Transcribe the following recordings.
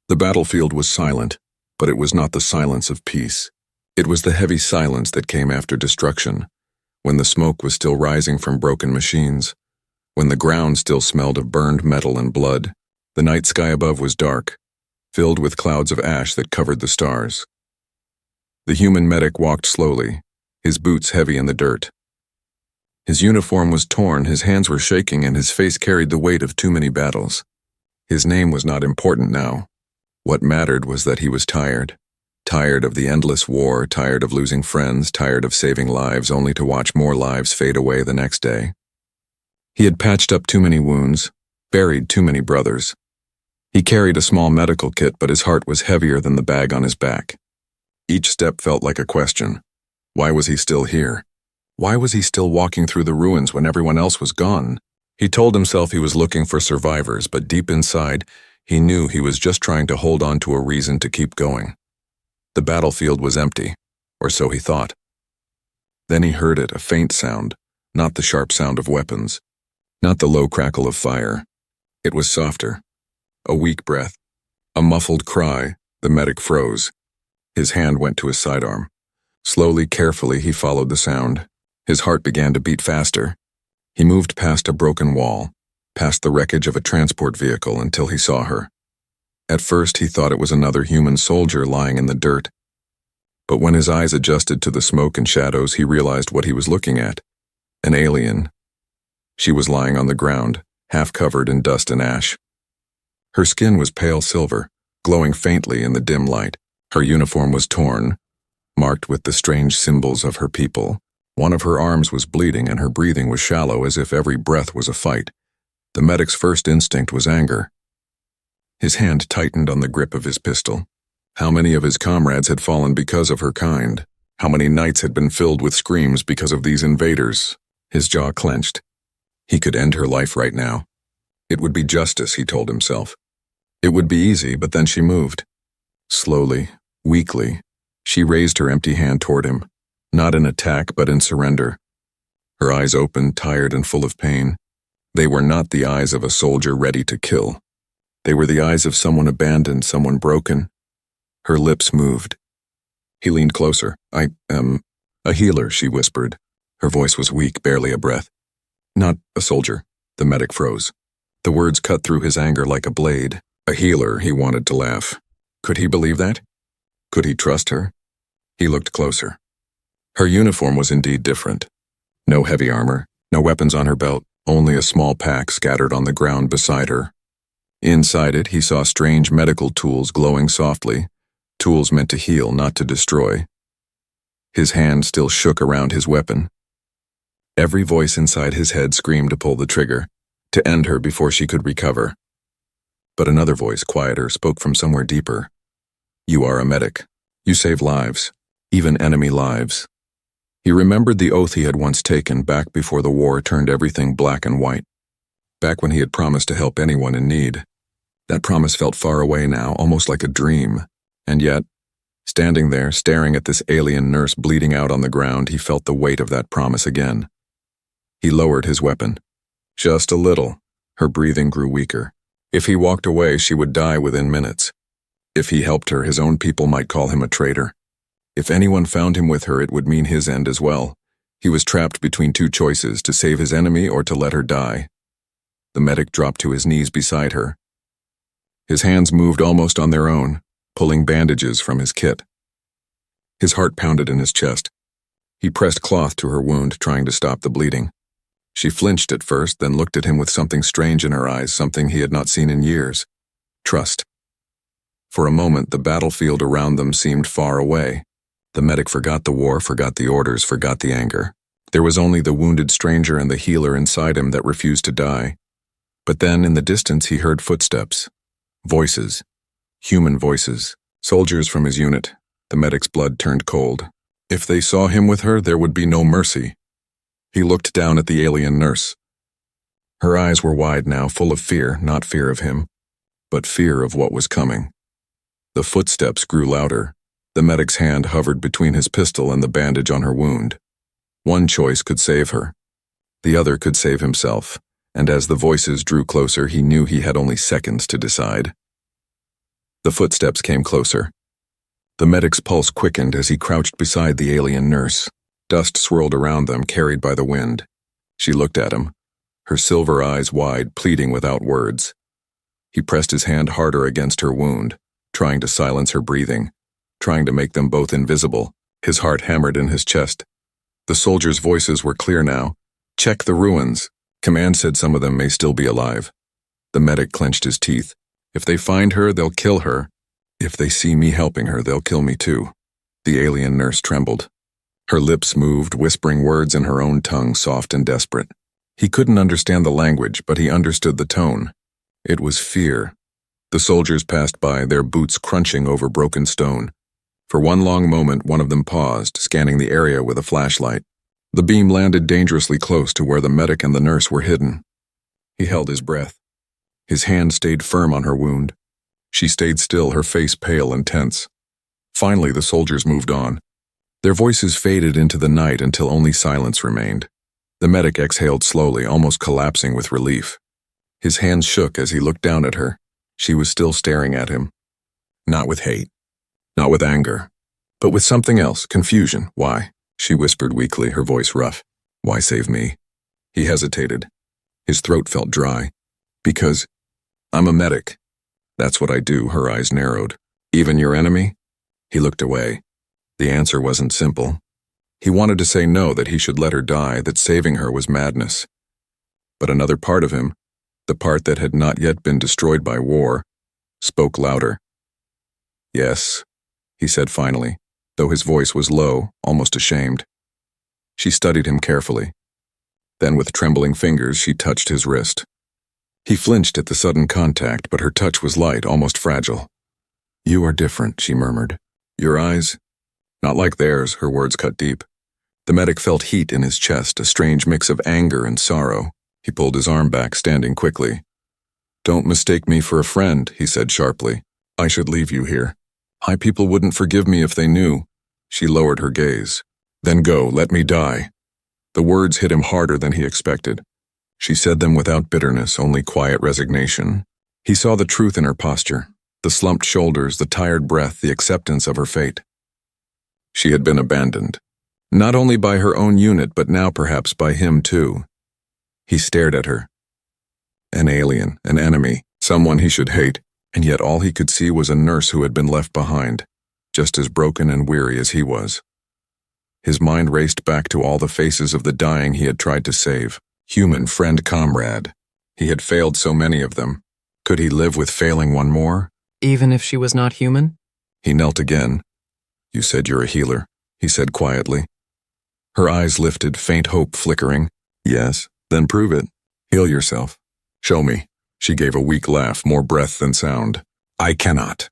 The battlefield was silent, but it was not the silence of peace. It was the heavy silence that came after destruction, when the smoke was still rising from broken machines, when the ground still smelled of burned metal and blood. The night sky above was dark, filled with clouds of ash that covered the stars. The human medic walked slowly, his boots heavy in the dirt. His uniform was torn, his hands were shaking, and his face carried the weight of too many battles. His name was not important now. What mattered was that he was tired. Tired of the endless war, tired of losing friends, tired of saving lives only to watch more lives fade away the next day. He had patched up too many wounds, buried too many brothers. He carried a small medical kit, but his heart was heavier than the bag on his back. Each step felt like a question. Why was he still here? Why was he still walking through the ruins when everyone else was gone? He told himself he was looking for survivors, but deep inside, he knew he was just trying to hold on to a reason to keep going. The battlefield was empty, or so he thought. Then he heard it, a faint sound, not the sharp sound of weapons, not the low crackle of fire. It was softer, a weak breath, a muffled cry. The medic froze. His hand went to his sidearm. Slowly, carefully, he followed the sound. His heart began to beat faster. He moved past a broken wall, past the wreckage of a transport vehicle until he saw her. At first, he thought it was another human soldier lying in the dirt. But when his eyes adjusted to the smoke and shadows, he realized what he was looking at. An alien. She was lying on the ground, half covered in dust and ash. Her skin was pale silver, glowing faintly in the dim light. Her uniform was torn, marked with the strange symbols of her people. One of her arms was bleeding and her breathing was shallow, as if every breath was a fight. The medic's first instinct was anger. His hand tightened on the grip of his pistol. How many of his comrades had fallen because of her kind? How many nights had been filled with screams because of these invaders? His jaw clenched. He could end her life right now. It would be justice, he told himself. It would be easy, but then she moved. Slowly, weakly, she raised her empty hand toward him, not in attack but in surrender. Her eyes opened, tired and full of pain. They were not the eyes of a soldier ready to kill. They were the eyes of someone abandoned, someone broken. Her lips moved. He leaned closer. I am a healer, she whispered. Her voice was weak, barely a breath. Not a soldier. The medic froze. The words cut through his anger like a blade. A healer, he wanted to laugh. Could he believe that? Could he trust her? He looked closer. Her uniform was indeed different. No heavy armor, no weapons on her belt, only a small pack scattered on the ground beside her. Inside it, he saw strange medical tools glowing softly, tools meant to heal, not to destroy. His hand still shook around his weapon. Every voice inside his head screamed to pull the trigger, to end her before she could recover. But another voice, quieter, spoke from somewhere deeper. You are a medic. You save lives, even enemy lives. He remembered the oath he had once taken back before the war turned everything black and white. Back when he had promised to help anyone in need. That promise felt far away now, almost like a dream. And yet, standing there, staring at this alien nurse bleeding out on the ground, he felt the weight of that promise again. He lowered his weapon. Just a little. Her breathing grew weaker. If he walked away, she would die within minutes. If he helped her, his own people might call him a traitor. If anyone found him with her, it would mean his end as well. He was trapped between two choices, to save his enemy or to let her die. The medic dropped to his knees beside her. His hands moved almost on their own, pulling bandages from his kit. His heart pounded in his chest. He pressed cloth to her wound, trying to stop the bleeding. She flinched at first, then looked at him with something strange in her eyes, something he had not seen in years. Trust. For a moment, the battlefield around them seemed far away. The medic forgot the war, forgot the orders, forgot the anger. There was only the wounded stranger and the healer inside him that refused to die. But then, in the distance, he heard footsteps. Voices. Human voices. Soldiers from his unit. The medic's blood turned cold. If they saw him with her, there would be no mercy. He looked down at the alien nurse. Her eyes were wide now, full of fear, not fear of him, but fear of what was coming. The footsteps grew louder. The medic's hand hovered between his pistol and the bandage on her wound. One choice could save her. The other could save himself, and as the voices drew closer, he knew he had only seconds to decide. The footsteps came closer. The medic's pulse quickened as he crouched beside the alien nurse. Dust swirled around them, carried by the wind. She looked at him, her silver eyes wide, pleading without words. He pressed his hand harder against her wound, trying to silence her breathing, trying to make them both invisible. His heart hammered in his chest. The soldiers' voices were clear now. "Check the ruins." Command said some of them may still be alive. The medic clenched his teeth. "If they find her, they'll kill her. If they see me helping her, they'll kill me too." The alien nurse trembled. Her lips moved, whispering words in her own tongue, soft and desperate. He couldn't understand the language, but he understood the tone. It was fear. The soldiers passed by, their boots crunching over broken stone. For one long moment, one of them paused, scanning the area with a flashlight. The beam landed dangerously close to where the medic and the nurse were hidden. He held his breath. His hand stayed firm on her wound. She stayed still, her face pale and tense. Finally, the soldiers moved on. Their voices faded into the night until only silence remained. The medic exhaled slowly, almost collapsing with relief. His hands shook as he looked down at her. She was still staring at him. Not with hate. Not with anger. But with something else, confusion. "Why?" she whispered weakly, her voice rough. "Why save me?" He hesitated. His throat felt dry. "Because I'm a medic. That's what I do." Her eyes narrowed. "Even your enemy?" He looked away. The answer wasn't simple. He wanted to say no, that he should let her die, that saving her was madness. But another part of him, the part that had not yet been destroyed by war, spoke louder. "Yes," he said finally, though his voice was low, almost ashamed. She studied him carefully. Then with trembling fingers she touched his wrist. He flinched at the sudden contact, but her touch was light, almost fragile. "You are different," she murmured. "Your eyes?" "Not like theirs," her words cut deep. The medic felt heat in his chest, a strange mix of anger and sorrow. He pulled his arm back, standing quickly. "Don't mistake me for a friend," he said sharply. "I should leave you here. High people wouldn't forgive me if they knew." She lowered her gaze. "Then go, let me die." The words hit him harder than he expected. She said them without bitterness, only quiet resignation. He saw the truth in her posture, the slumped shoulders, the tired breath, the acceptance of her fate. She had been abandoned, not only by her own unit, but now perhaps by him too. He stared at her. An alien, an enemy, someone he should hate, and yet all he could see was a nurse who had been left behind, just as broken and weary as he was. His mind raced back to all the faces of the dying he had tried to save. Human, friend, comrade. He had failed so many of them. Could he live with failing one more? Even if she was not human? He knelt again. "You said you're a healer," he said quietly. Her eyes lifted, faint hope flickering. "Yes, then prove it. Heal yourself. Show me." She gave a weak laugh, more breath than sound. "I cannot.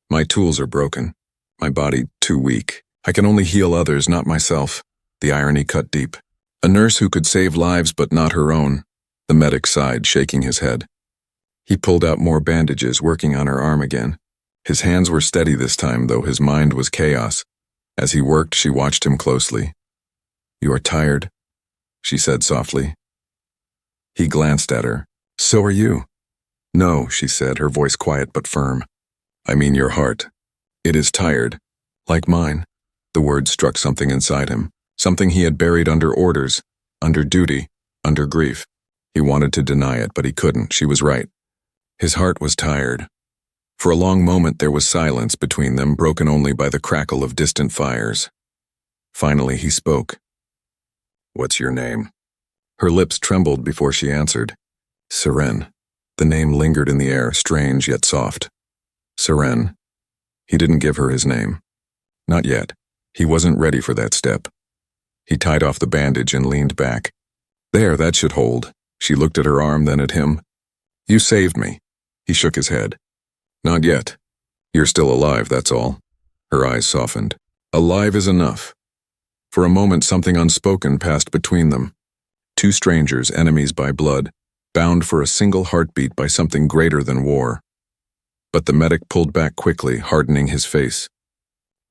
My tools are broken. My body too weak. I can only heal others, not myself." The irony cut deep. A nurse who could save lives but not her own. The medic sighed, shaking his head. He pulled out more bandages, working on her arm again. His hands were steady this time, though his mind was chaos. As he worked, she watched him closely. "You are tired," she said softly. He glanced at her. "So are you." "No," she said, her voice quiet but firm. "I mean your heart. It is tired. Like mine." The word struck something inside him, something he had buried under orders, under duty, under grief. He wanted to deny it, but he couldn't. She was right. His heart was tired. For a long moment there was silence between them, broken only by the crackle of distant fires. Finally he spoke. "What's your name?" Her lips trembled before she answered. "Seren." The name lingered in the air, strange yet soft. Seren. He didn't give her his name. Not yet. He wasn't ready for that step. He tied off the bandage and leaned back. "There, that should hold." She looked at her arm, then at him. "You saved me." He shook his head. "Not yet. You're still alive, that's all." Her eyes softened. Alive is enough. For a moment something unspoken passed between them. Two strangers, enemies by blood, bound for a single heartbeat by something greater than war. But the medic pulled back quickly, hardening his face.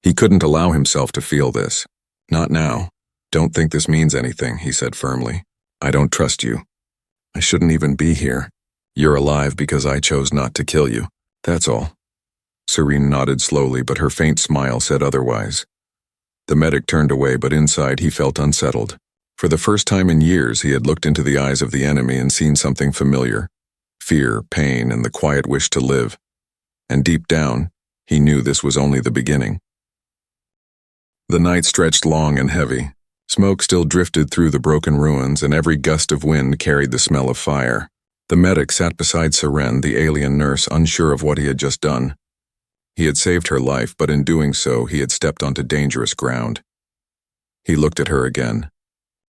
He couldn't allow himself to feel this. "Not now. Don't think this means anything," he said firmly. "I don't trust you. I shouldn't even be here. You're alive because I chose not to kill you. That's all." Serene nodded slowly, but her faint smile said otherwise. The medic turned away, but inside he felt unsettled. For the first time in years, he had looked into the eyes of the enemy and seen something familiar. Fear, pain, and the quiet wish to live. And deep down, he knew this was only the beginning. The night stretched long and heavy. Smoke still drifted through the broken ruins, and every gust of wind carried the smell of fire. The medic sat beside Seren, the alien nurse, unsure of what he had just done. He had saved her life, but in doing so, he had stepped onto dangerous ground. He looked at her again.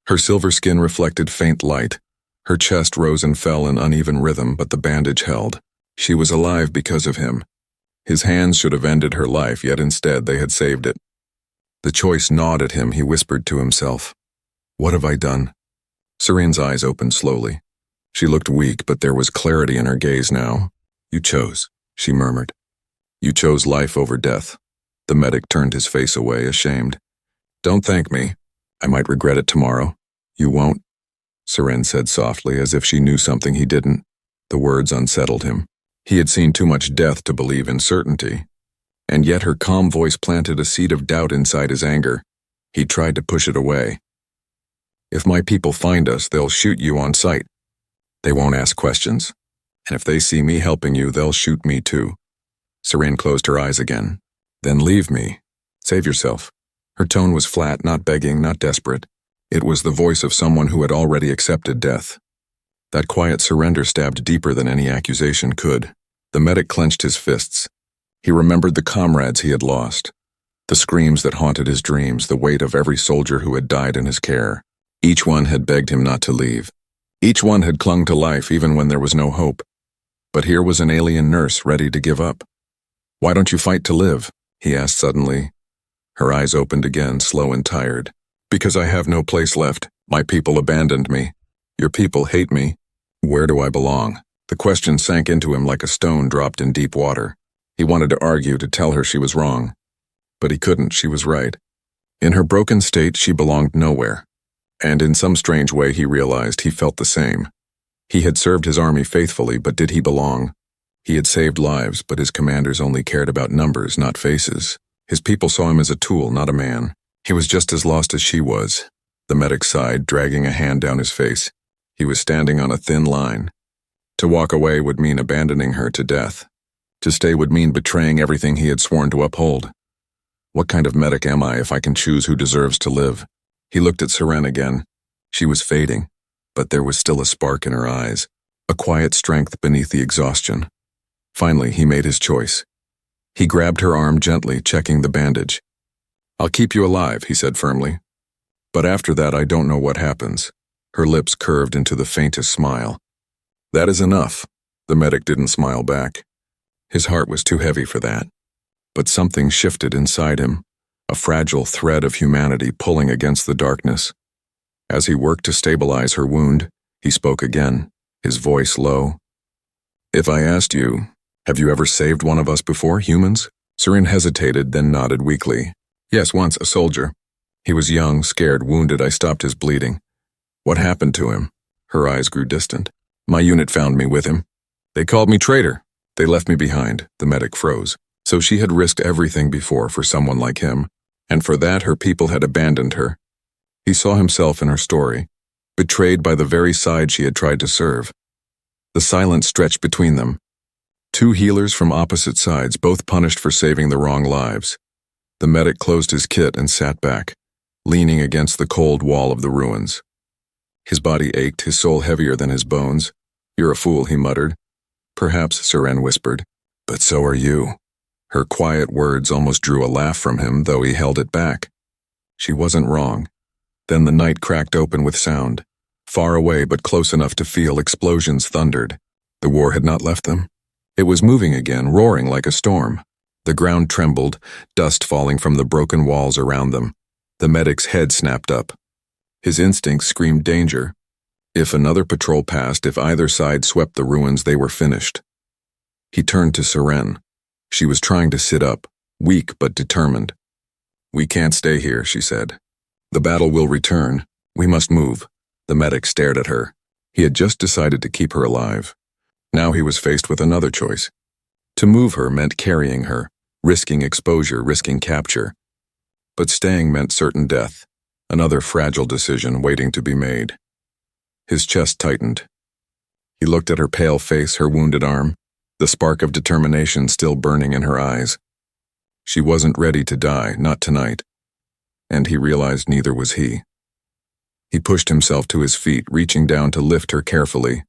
Her silver skin reflected faint light. Her chest rose and fell in uneven rhythm, but the bandage held. She was alive because of him. His hands should have ended her life, yet instead they had saved it. The choice gnawed at him, he whispered to himself. What have I done? Serene's eyes opened slowly. She looked weak, but there was clarity in her gaze now. You chose, she murmured. You chose life over death. The medic turned his face away, ashamed. Don't thank me. I might regret it tomorrow. You won't, Seren said softly, as if she knew something he didn't. The words unsettled him. He had seen too much death to believe in certainty. And yet her calm voice planted a seed of doubt inside his anger. He tried to push it away. If my people find us, they'll shoot you on sight. They won't ask questions. And if they see me helping you, they'll shoot me too. Seren closed her eyes again. Then leave me. Save yourself. Her tone was flat, not begging, not desperate. It was the voice of someone who had already accepted death. That quiet surrender stabbed deeper than any accusation could. The medic clenched his fists. He remembered the comrades he had lost, the screams that haunted his dreams, the weight of every soldier who had died in his care. Each one had begged him not to leave. Each one had clung to life even when there was no hope. But here was an alien nurse ready to give up. Why don't you fight to live? He asked suddenly. Her eyes opened again, slow and tired. Because I have no place left. My people abandoned me. Your people hate me. Where do I belong? The question sank into him like a stone dropped in deep water. He wanted to argue, to tell her she was wrong. But he couldn't, she was right. In her broken state, she belonged nowhere. And in some strange way, he realized he felt the same. He had served his army faithfully, but did he belong? He had saved lives, but his commanders only cared about numbers, not faces. His people saw him as a tool, not a man. He was just as lost as she was. The medic sighed, dragging a hand down his face. He was standing on a thin line. To walk away would mean abandoning her to death. To stay would mean betraying everything he had sworn to uphold. What kind of medic am I if I can choose who deserves to live? He looked at Seren again. She was fading, but there was still a spark in her eyes, a quiet strength beneath the exhaustion. Finally, he made his choice. He grabbed her arm gently, checking the bandage. I'll keep you alive, he said firmly. But after that, I don't know what happens. Her lips curved into the faintest smile. That is enough. The medic didn't smile back. His heart was too heavy for that. But something shifted inside him, a fragile thread of humanity pulling against the darkness. As he worked to stabilize her wound, he spoke again, his voice low. If I asked you, have you ever saved one of us before, humans? Seren hesitated, then nodded weakly. Yes, once, a soldier. He was young, scared, wounded. I stopped his bleeding. What happened to him? Her eyes grew distant. My unit found me with him. They called me traitor. They left me behind. The medic froze. So she had risked everything before for someone like him, and for that her people had abandoned her. He saw himself in her story, betrayed by the very side she had tried to serve. The silence stretched between them. Two healers from opposite sides, both punished for saving the wrong lives. The medic closed his kit and sat back, leaning against the cold wall of the ruins. His body ached, his soul heavier than his bones. You're a fool, he muttered. Perhaps, Seren whispered. But so are you. Her quiet words almost drew a laugh from him, though he held it back. She wasn't wrong. Then the night cracked open with sound. Far away, but close enough to feel, explosions thundered. The war had not left them. It was moving again, roaring like a storm. The ground trembled, dust falling from the broken walls around them. The medic's head snapped up. His instincts screamed danger. If another patrol passed, if either side swept the ruins, they were finished. He turned to Seren. She was trying to sit up, weak but determined. We can't stay here, she said. The battle will return. We must move. The medic stared at her. He had just decided to keep her alive. Now he was faced with another choice. To move her meant carrying her, risking exposure, risking capture. But staying meant certain death, another fragile decision waiting to be made. His chest tightened. He looked at her pale face, her wounded arm, the spark of determination still burning in her eyes. She wasn't ready to die, not tonight. And he realized neither was he. He pushed himself to his feet, reaching down to lift her carefully.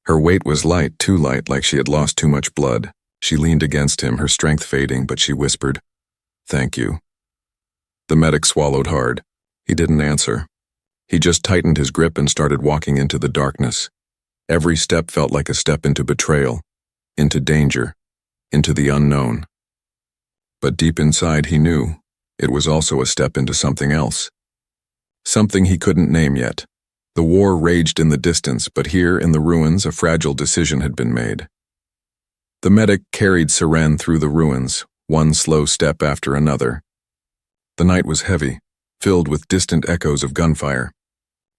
Her weight was light, too light, like she had lost too much blood. She leaned against him, her strength fading, but she whispered, "Thank you." The medic swallowed hard. He didn't answer. He just tightened his grip and started walking into the darkness. Every step felt like a step into betrayal, into danger, into the unknown. But deep inside he knew it was also a step into something else. Something he couldn't name yet. The war raged in the distance, but here in the ruins a fragile decision had been made. The medic carried Seren through the ruins, one slow step after another. The night was heavy, filled with distant echoes of gunfire.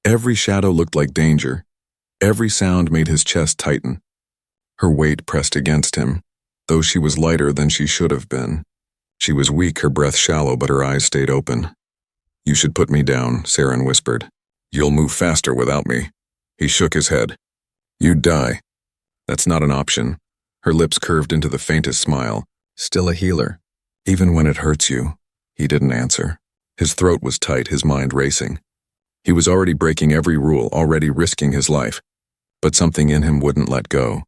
Every shadow looked like danger. Every sound made his chest tighten. Her weight pressed against him, though she was lighter than she should have been. She was weak, her breath shallow, but her eyes stayed open. "You should put me down," Seren whispered. "You'll move faster without me." He shook his head. "You'd die." "That's not an option." Her lips curved into the faintest smile. "Still a healer. Even when it hurts you." He didn't answer. His throat was tight, his mind racing. He was already breaking every rule, already risking his life. But something in him wouldn't let go.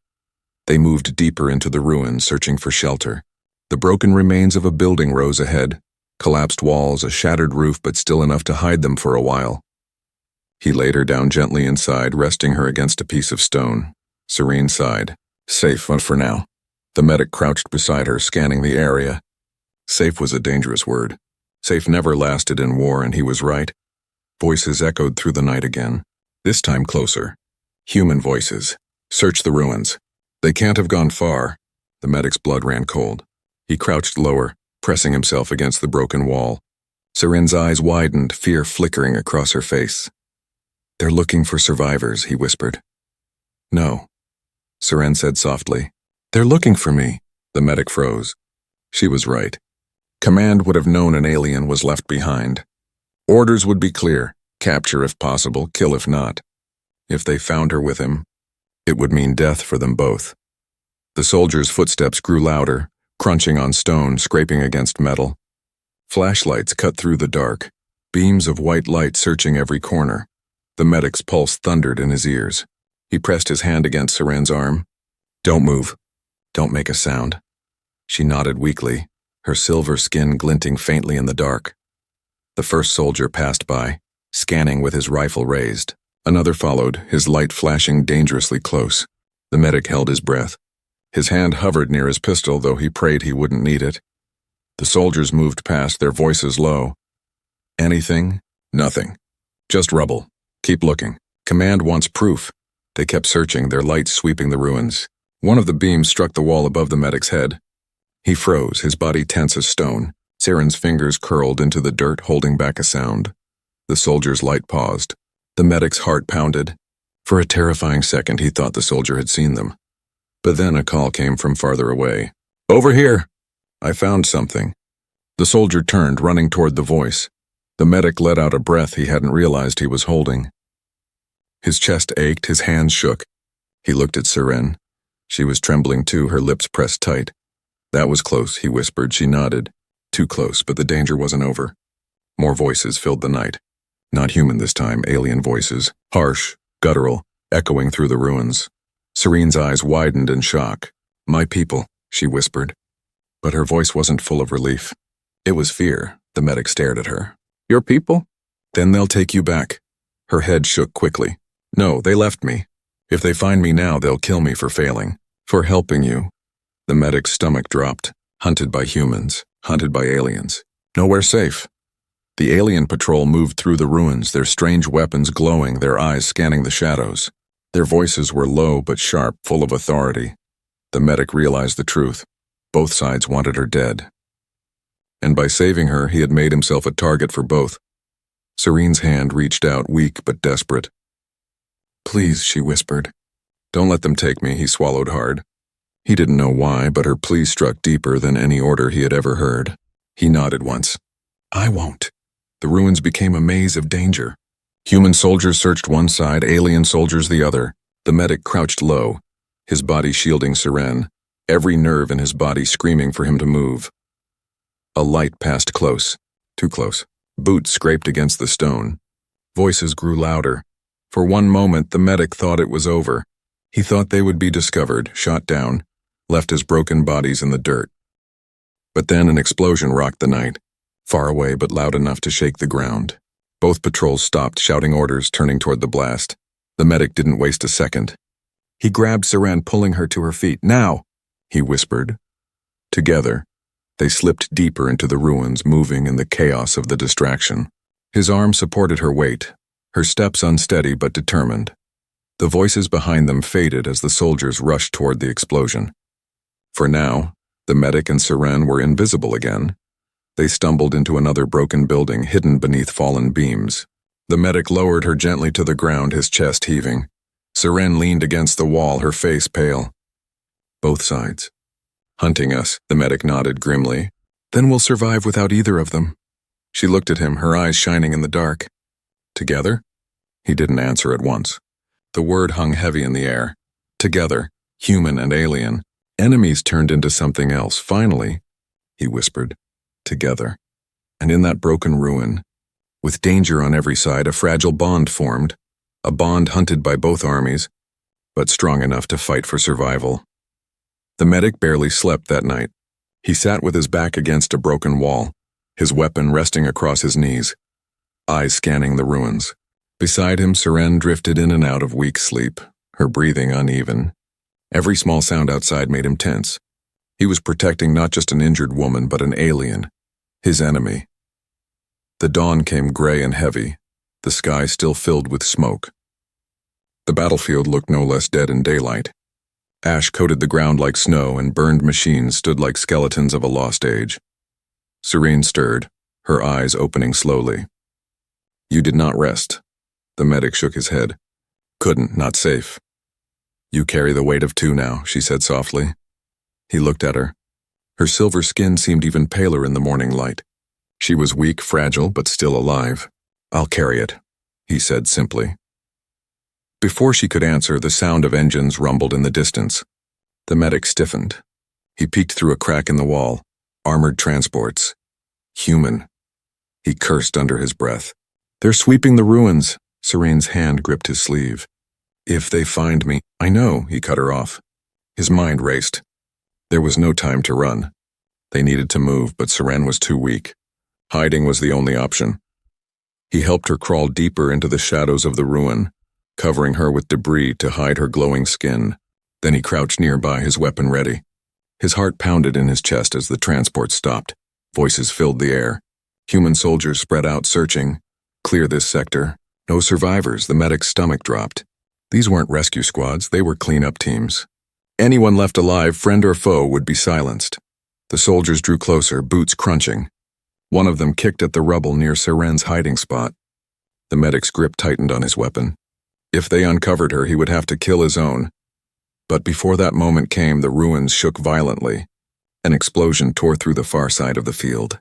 They moved deeper into the ruins, searching for shelter. The broken remains of a building rose ahead, collapsed walls, a shattered roof, but still enough to hide them for a while. He laid her down gently inside, resting her against a piece of stone. Seren sighed. "Safe for now." The medic crouched beside her, scanning the area. Safe was a dangerous word. Safe never lasted in war, and he was right. Voices echoed through the night again, this time closer. Human voices. "Search the ruins." "They can't have gone far." The medic's blood ran cold. He crouched lower, pressing himself against the broken wall. Seren's eyes widened, fear flickering across her face. "They're looking for survivors," he whispered. "No," Seren said softly. "They're looking for me." The medic froze. She was right. Command would have known an alien was left behind. Orders would be clear: capture if possible, kill if not. If they found her with him, it would mean death for them both. The soldiers' footsteps grew louder, crunching on stone, scraping against metal. Flashlights cut through the dark, beams of white light searching every corner. The medic's pulse thundered in his ears. He pressed his hand against Seren's arm. "Don't move. Don't make a sound." She nodded weakly, her silver skin glinting faintly in the dark. The first soldier passed by, scanning with his rifle raised. Another followed, his light flashing dangerously close. The medic held his breath. His hand hovered near his pistol, though he prayed he wouldn't need it. The soldiers moved past, their voices low. "Anything? Nothing. Just rubble. Keep looking. Command wants proof." They kept searching, their lights sweeping the ruins. One of the beams struck the wall above the medic's head. He froze, his body tense as stone. Seren's fingers curled into the dirt, holding back a sound. The soldier's light paused. The medic's heart pounded. For a terrifying second, he thought the soldier had seen them. But then a call came from farther away. "Over here! I found something." The soldier turned, running toward the voice. The medic let out a breath he hadn't realized he was holding. His chest ached, his hands shook. He looked at Seren. She was trembling too, her lips pressed tight. "That was close," he whispered. She nodded. Too close, but the danger wasn't over. More voices filled the night. Not human this time, alien voices, harsh, guttural, echoing through the ruins. Seren's eyes widened in shock. "My people," she whispered. But her voice wasn't full of relief. It was fear. The medic stared at her. "Your people?" "Then they'll take you back." Her head shook quickly. "No, they left me. If they find me now, they'll kill me for failing. For helping you." The medic's stomach dropped. Hunted by humans. Hunted by aliens. Nowhere safe. The alien patrol moved through the ruins, their strange weapons glowing, their eyes scanning the shadows. Their voices were low but sharp, full of authority. The medic realized the truth. Both sides wanted her dead. And by saving her, he had made himself a target for both. Seren's hand reached out, weak but desperate. "Please," she whispered. "Don't let them take me," he swallowed hard. He didn't know why, but her plea struck deeper than any order he had ever heard. He nodded once. I won't. The ruins became a maze of danger. Human soldiers searched one side, alien soldiers the other. The medic crouched low, his body shielding Seren, every nerve in his body screaming for him to move. A light passed close, too close. Boots scraped against the stone. Voices grew louder. For one moment, the medic thought it was over. He thought they would be discovered, shot down, left as broken bodies in the dirt. But then an explosion rocked the night, far away but loud enough to shake the ground. Both patrols stopped, shouting orders, turning toward the blast. The medic didn't waste a second. He grabbed Seren, pulling her to her feet. Now, he whispered. Together, they slipped deeper into the ruins, moving in the chaos of the distraction. His arm supported her weight, her steps unsteady but determined. The voices behind them faded as the soldiers rushed toward the explosion. For now, the medic and Seren were invisible again. They stumbled into another broken building hidden beneath fallen beams. The medic lowered her gently to the ground, his chest heaving. Seren leaned against the wall, her face pale. Both sides. Hunting us, the medic nodded grimly. Then we'll survive without either of them. She looked at him, her eyes shining in the dark. Together? He didn't answer at once. The word hung heavy in the air. Together, human and alien. Enemies turned into something else. Finally, he whispered, together. And in that broken ruin, with danger on every side, a fragile bond formed, a bond hunted by both armies, but strong enough to fight for survival. The medic barely slept that night. He sat with his back against a broken wall, his weapon resting across his knees, eyes scanning the ruins. Beside him, Seren drifted in and out of weak sleep, her breathing uneven. Every small sound outside made him tense. He was protecting not just an injured woman, but an alien, his enemy. The dawn came gray and heavy, the sky still filled with smoke. The battlefield looked no less dead in daylight. Ash coated the ground like snow, and burned machines stood like skeletons of a lost age. Serene stirred, her eyes opening slowly. You did not rest. The medic shook his head. Couldn't, not safe. You carry the weight of two now, she said softly. He looked at her. Her silver skin seemed even paler in the morning light. She was weak, fragile, but still alive. I'll carry it, he said simply. Before she could answer, the sound of engines rumbled in the distance. The medic stiffened. He peeked through a crack in the wall. Armored transports. Human. He cursed under his breath. They're sweeping the ruins. Serene's hand gripped his sleeve. If they find me, I know, he cut her off. His mind raced. There was no time to run. They needed to move, but Seren was too weak. Hiding was the only option. He helped her crawl deeper into the shadows of the ruin, covering her with debris to hide her glowing skin. Then he crouched nearby, his weapon ready. His heart pounded in his chest as the transport stopped. Voices filled the air. Human soldiers spread out, searching. Clear this sector. No survivors. The medic's stomach dropped. These weren't rescue squads, they were cleanup teams. Anyone left alive, friend or foe, would be silenced. The soldiers drew closer, boots crunching. One of them kicked at the rubble near Seren's hiding spot. The medic's grip tightened on his weapon. If they uncovered her, he would have to kill his own. But before that moment came, the ruins shook violently. An explosion tore through the far side of the field.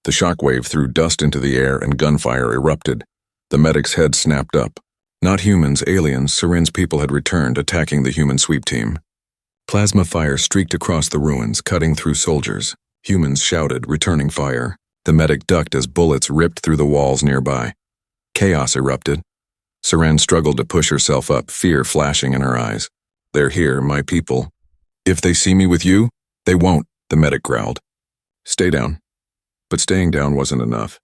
The shockwave threw dust into the air and gunfire erupted. The medic's head snapped up. Not humans, aliens, Seren's people had returned, attacking the human sweep team. Plasma fire streaked across the ruins, cutting through soldiers. Humans shouted, returning fire. The medic ducked as bullets ripped through the walls nearby. Chaos erupted. Seren struggled to push herself up, fear flashing in her eyes. They're here, my people. If they see me with you, they won't, the medic growled. Stay down. But staying down wasn't enough.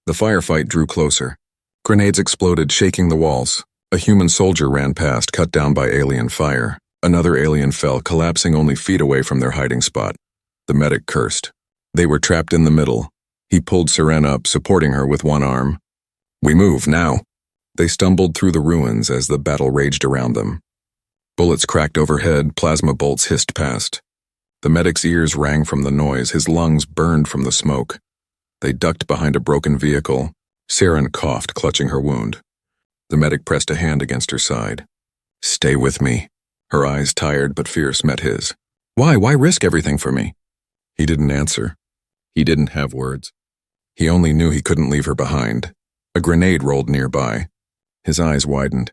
The firefight drew closer. Grenades exploded, shaking the walls. A human soldier ran past, cut down by alien fire. Another alien fell, collapsing only feet away from their hiding spot. The medic cursed. They were trapped in the middle. He pulled Seren up, supporting her with one arm. We move, now. They stumbled through the ruins as the battle raged around them. Bullets cracked overhead, plasma bolts hissed past. The medic's ears rang from the noise, his lungs burned from the smoke. They ducked behind a broken vehicle. Seren coughed, clutching her wound. The medic pressed a hand against her side. Stay with me. Her eyes, tired but fierce, met his. Why? Why risk everything for me? He didn't answer. He didn't have words. He only knew he couldn't leave her behind. A grenade rolled nearby. His eyes widened.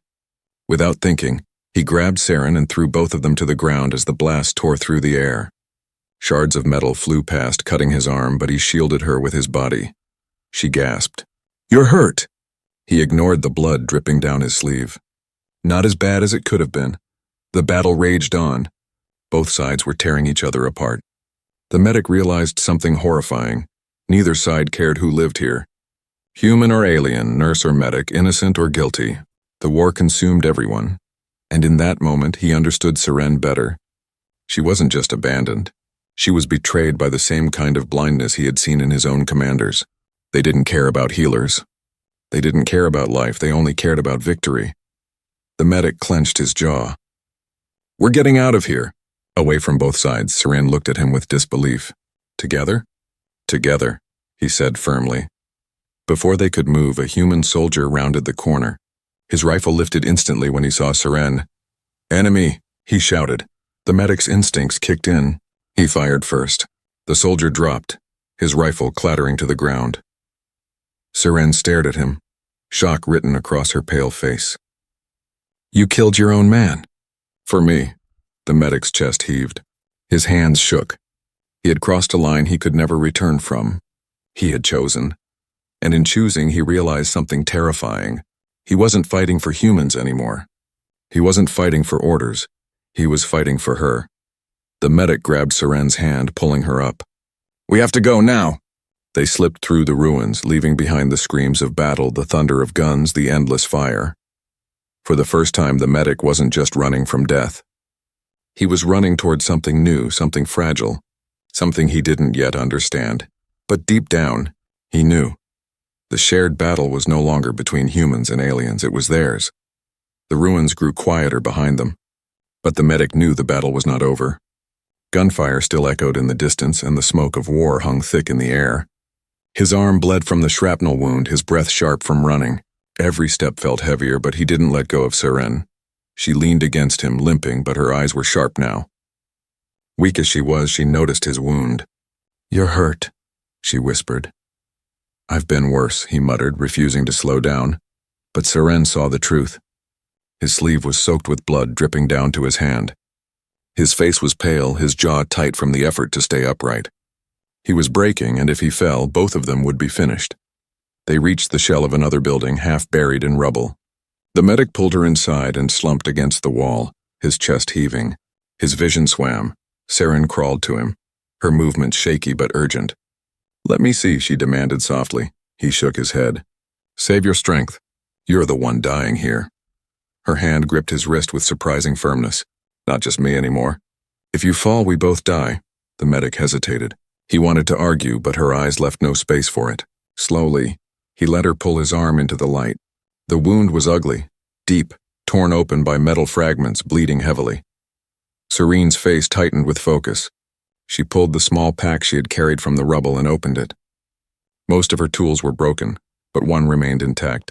Without thinking, he grabbed Saren and threw both of them to the ground as the blast tore through the air. Shards of metal flew past, cutting his arm, but he shielded her with his body. She gasped. "You're hurt!" He ignored the blood dripping down his sleeve. Not as bad as it could have been. The battle raged on. Both sides were tearing each other apart. The medic realized something horrifying. Neither side cared who lived here. Human or alien, nurse or medic, innocent or guilty. The war consumed everyone. And in that moment, he understood Saren better. She wasn't just abandoned. She was betrayed by the same kind of blindness he had seen in his own commanders. They didn't care about healers. They didn't care about life, they only cared about victory. The medic clenched his jaw. "We're getting out of here." Away from both sides, Saren looked at him with disbelief. "Together?" "Together," he said firmly. Before they could move, a human soldier rounded the corner. His rifle lifted instantly when he saw Saren. "Enemy," he shouted. The medic's instincts kicked in. He fired first. The soldier dropped, his rifle clattering to the ground. Saren stared at him, shock written across her pale face. "You killed your own man." "For me." The medic's chest heaved. His hands shook. He had crossed a line he could never return from. He had chosen. And in choosing, he realized something terrifying. He wasn't fighting for humans anymore. He wasn't fighting for orders. He was fighting for her. The medic grabbed Saren's hand, pulling her up. "We have to go now." They slipped through the ruins, leaving behind the screams of battle, the thunder of guns, the endless fire. For the first time, the medic wasn't just running from death. He was running toward something new, something fragile, something he didn't yet understand. But deep down, he knew. The shared battle was no longer between humans and aliens, it was theirs. The ruins grew quieter behind them. But the medic knew the battle was not over. Gunfire still echoed in the distance, and the smoke of war hung thick in the air. His arm bled from the shrapnel wound, his breath sharp from running. Every step felt heavier, but he didn't let go of Saren. She leaned against him, limping, but her eyes were sharp now. Weak as she was, she noticed his wound. "You're hurt," she whispered. "I've been worse," he muttered, refusing to slow down. But Saren saw the truth. His sleeve was soaked with blood dripping down to his hand. His face was pale, his jaw tight from the effort to stay upright. He was breaking, and if he fell, both of them would be finished. They reached the shell of another building, half buried in rubble. The medic pulled her inside and slumped against the wall, his chest heaving. His vision swam. Saren crawled to him, her movements shaky but urgent. "Let me see," she demanded softly. He shook his head. "Save your strength. You're the one dying here." Her hand gripped his wrist with surprising firmness. "Not just me anymore. If you fall, we both die." The medic hesitated. He wanted to argue, but her eyes left no space for it. Slowly, he let her pull his arm into the light. The wound was ugly, deep, torn open by metal fragments, bleeding heavily. Serene's face tightened with focus. She pulled the small pack she had carried from the rubble and opened it. Most of her tools were broken, but one remained intact.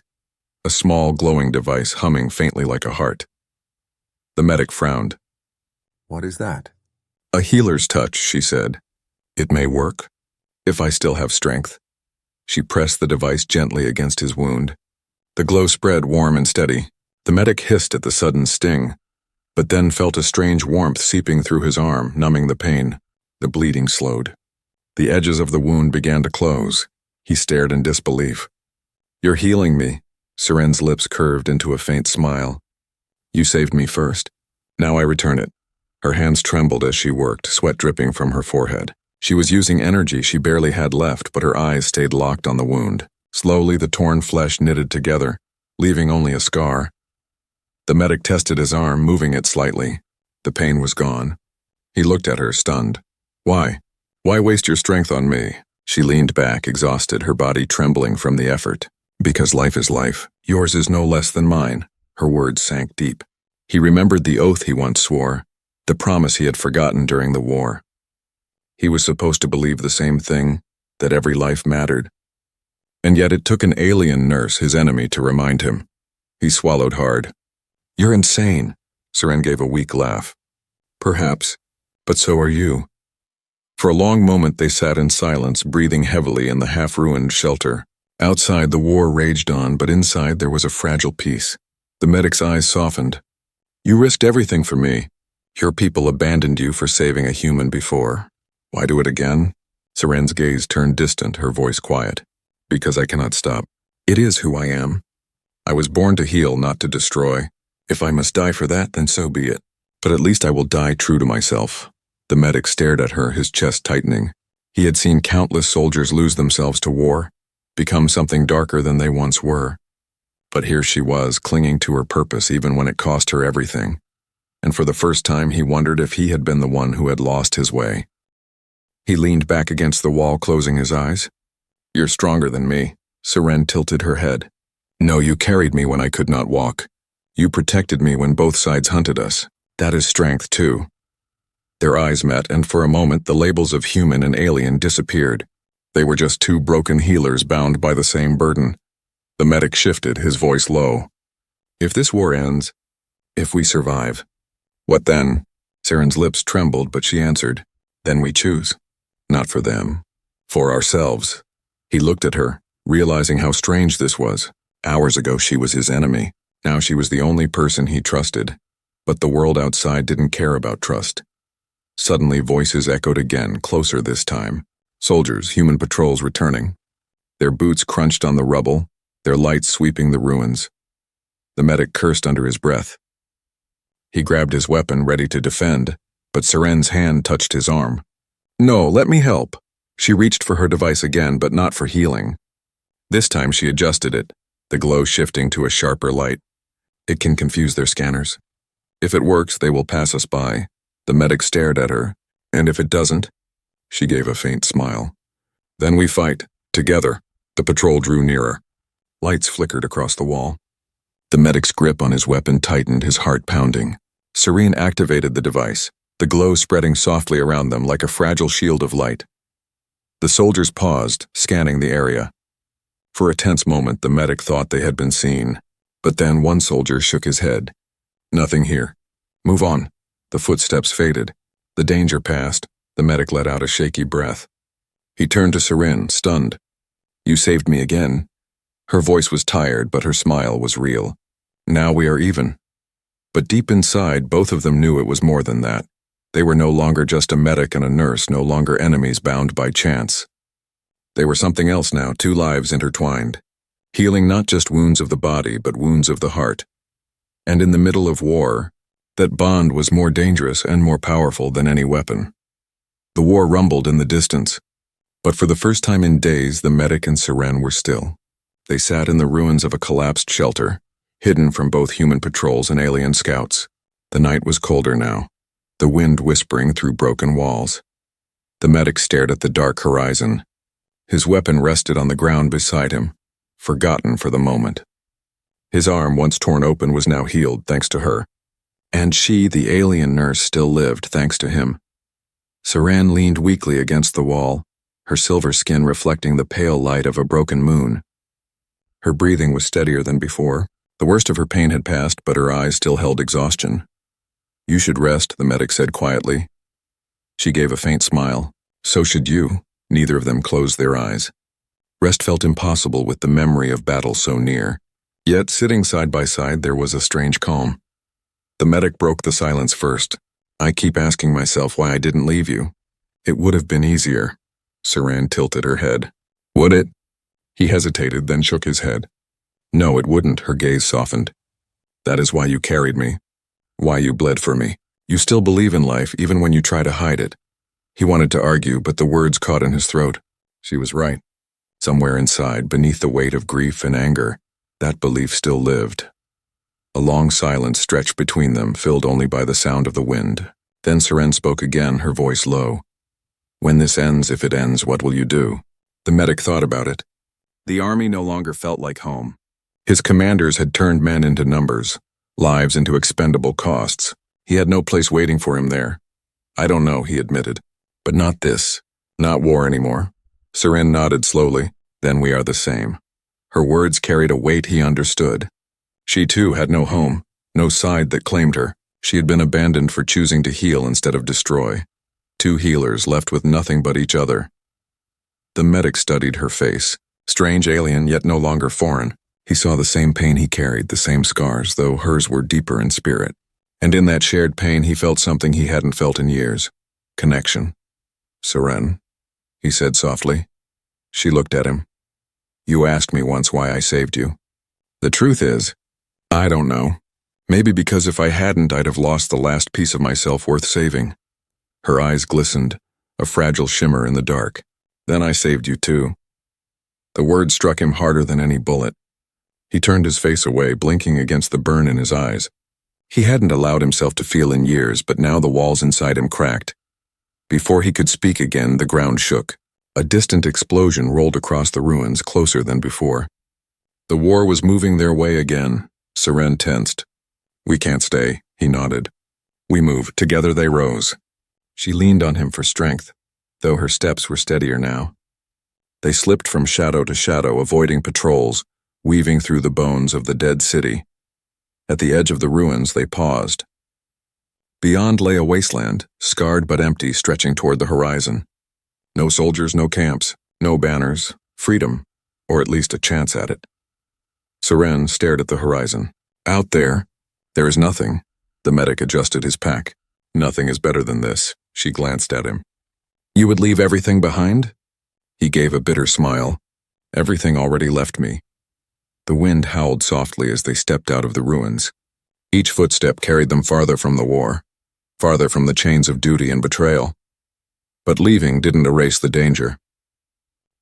A small, glowing device humming faintly like a heart. The medic frowned. "What is that?" "A healer's touch," she said. "It may work, if I still have strength." She pressed the device gently against his wound. The glow spread warm and steady. The medic hissed at the sudden sting, but then felt a strange warmth seeping through his arm, numbing the pain. The bleeding slowed. The edges of the wound began to close. He stared in disbelief. "You're healing me." Saren's lips curved into a faint smile. "You saved me first. Now I return it." Her hands trembled as she worked, sweat dripping from her forehead. She was using energy she barely had left, but her eyes stayed locked on the wound. Slowly, the torn flesh knitted together, leaving only a scar. The medic tested his arm, moving it slightly. The pain was gone. He looked at her, stunned. "Why? Why waste your strength on me?" She leaned back, exhausted, her body trembling from the effort. "Because life is life. Yours is no less than mine." Her words sank deep. He remembered the oath he once swore, the promise he had forgotten during the war. He was supposed to believe the same thing, that every life mattered. And yet it took an alien nurse, his enemy, to remind him. He swallowed hard. "You're insane." Saren gave a weak laugh. "Perhaps. But so are you. For a long moment they sat in silence, breathing heavily in the half-ruined shelter. Outside the war raged on, but inside there was a fragile peace. The medic's eyes softened. You risked everything for me. Your people abandoned you for saving a human before. Why do it again? Seren's gaze turned distant, her voice quiet. Because I cannot stop. It is who I am. I was born to heal, not to destroy. If I must die for that, then so be it. But at least I will die true to myself. The medic stared at her, his chest tightening. He had seen countless soldiers lose themselves to war, become something darker than they once were. But here she was, clinging to her purpose even when it cost her everything. And for the first time he wondered if he had been the one who had lost his way. He leaned back against the wall, closing his eyes. You're stronger than me. Seren tilted her head. No, you carried me when I could not walk. You protected me when both sides hunted us. That is strength, too. Their eyes met, and for a moment the labels of human and alien disappeared. They were just two broken healers bound by the same burden. The medic shifted, his voice low. If this war ends, if we survive, what then? Seren's lips trembled, but she answered, then we choose. Not for them. For ourselves. He looked at her, realizing how strange this was. Hours ago she was his enemy. Now she was the only person he trusted. But the world outside didn't care about trust. Suddenly voices echoed again, closer this time. Soldiers, human patrols returning. Their boots crunched on the rubble, their lights sweeping the ruins. The medic cursed under his breath. He grabbed his weapon, ready to defend, but Seren's hand touched his arm. No, let me help. She reached for her device again, but not for healing. This time she adjusted it, the glow shifting to a sharper light. It can confuse their scanners. If it works, they will pass us by. The medic stared at her, and if it doesn't, she gave a faint smile. Then we fight, together. The patrol drew nearer. Lights flickered across the wall. The medic's grip on his weapon tightened, his heart pounding. Serene activated the device, the glow spreading softly around them like a fragile shield of light. The soldiers paused, scanning the area. For a tense moment, the medic thought they had been seen, but then one soldier shook his head. Nothing here. Move on. The footsteps faded. The danger passed. The medic let out a shaky breath. He turned to Seren, stunned. You saved me again. Her voice was tired, but her smile was real. Now we are even. But deep inside, both of them knew it was more than that. They were no longer just a medic and a nurse, no longer enemies bound by chance. They were something else now, two lives intertwined, healing not just wounds of the body, but wounds of the heart. And in the middle of war, that bond was more dangerous and more powerful than any weapon. The war rumbled in the distance, but for the first time in days, the medic and Seren were still. They sat in the ruins of a collapsed shelter, hidden from both human patrols and alien scouts. The night was colder now, the wind whispering through broken walls. The medic stared at the dark horizon. His weapon rested on the ground beside him, forgotten for the moment. His arm, once torn open, was now healed thanks to her. And she, the alien nurse, still lived thanks to him. Seren leaned weakly against the wall, her silver skin reflecting the pale light of a broken moon. Her breathing was steadier than before. The worst of her pain had passed, but her eyes still held exhaustion. You should rest, the medic said quietly. She gave a faint smile. So should you. Neither of them closed their eyes. Rest felt impossible with the memory of battle so near. Yet, sitting side by side, there was a strange calm. The medic broke the silence first. I keep asking myself why I didn't leave you. It would have been easier. Seren tilted her head. Would it? He hesitated, then shook his head. No, it wouldn't, her gaze softened. That is why you carried me. Why you bled for me. You still believe in life, even when you try to hide it. He wanted to argue, but the words caught in his throat. She was right. Somewhere inside, beneath the weight of grief and anger, that belief still lived. A long silence stretched between them, filled only by the sound of the wind. Then Seren spoke again, her voice low. When this ends, if it ends, what will you do? The medic thought about it. The army no longer felt like home. His commanders had turned men into numbers, lives into expendable costs. He had no place waiting for him there. I don't know, he admitted. But not this. Not war anymore. Seren nodded slowly. Then we are the same. Her words carried a weight he understood. She too had no home, no side that claimed her. She had been abandoned for choosing to heal instead of destroy. Two healers left with nothing but each other. The medic studied her face. Strange alien, yet no longer foreign. He saw the same pain he carried, the same scars, though hers were deeper in spirit. And in that shared pain, he felt something he hadn't felt in years. Connection. "Seren," he said softly. She looked at him. "You asked me once why I saved you. The truth is, I don't know. Maybe because if I hadn't, I'd have lost the last piece of myself worth saving." Her eyes glistened, a fragile shimmer in the dark. "Then I saved you too." The word struck him harder than any bullet. He turned his face away, blinking against the burn in his eyes. He hadn't allowed himself to feel in years, but now the walls inside him cracked. Before he could speak again, the ground shook. A distant explosion rolled across the ruins, closer than before. The war was moving their way again. Seren tensed. "We can't stay," he nodded. "We move." Together they rose. She leaned on him for strength, though her steps were steadier now. They slipped from shadow to shadow, avoiding patrols, weaving through the bones of the dead city. At the edge of the ruins, they paused. Beyond lay a wasteland, scarred but empty, stretching toward the horizon. No soldiers, no camps, no banners, freedom, or at least a chance at it. Seren stared at the horizon. "Out there is nothing." The medic adjusted his pack. "Nothing is better than this." She glanced at him. "You would leave everything behind?" He gave a bitter smile. "Everything already left me." The wind howled softly as they stepped out of the ruins. Each footstep carried them farther from the war, farther from the chains of duty and betrayal. But leaving didn't erase the danger.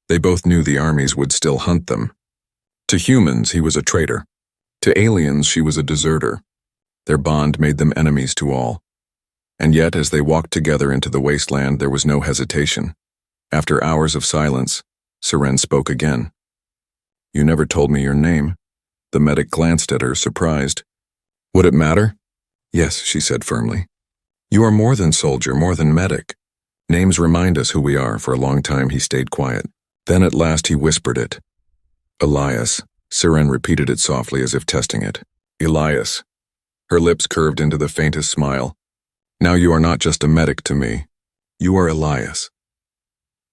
They both knew the armies would still hunt them. To humans, he was a traitor. To aliens, she was a deserter. Their bond made them enemies to all. And yet, as they walked together into the wasteland, there was no hesitation. After hours of silence, Seren spoke again. "You never told me your name." The medic glanced at her, surprised. "Would it matter?" "Yes," she said firmly. "You are more than soldier, more than medic. Names remind us who we are." For a long time he stayed quiet. Then at last he whispered it. "Elias." Seren repeated it softly as if testing it. "Elias." Her lips curved into the faintest smile. "Now you are not just a medic to me. You are Elias."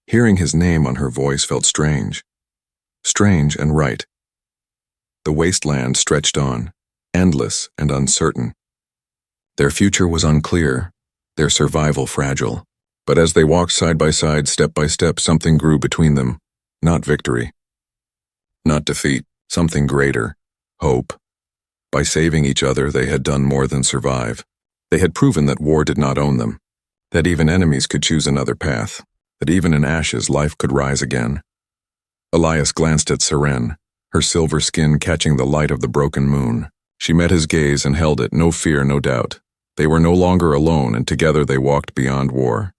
Hearing his name on her voice felt strange. Strange and right. The wasteland stretched on, endless and uncertain. Their future was unclear, their survival fragile. But as they walked side by side, step by step, something grew between them. Not victory. Not defeat. Something greater. Hope. By saving each other, they had done more than survive. They had proven that war did not own them, that even enemies could choose another path, that even in ashes life could rise again. Elias glanced at Seren, her silver skin catching the light of the broken moon. She met his gaze and held it, no fear, no doubt. They were no longer alone, and together they walked beyond war,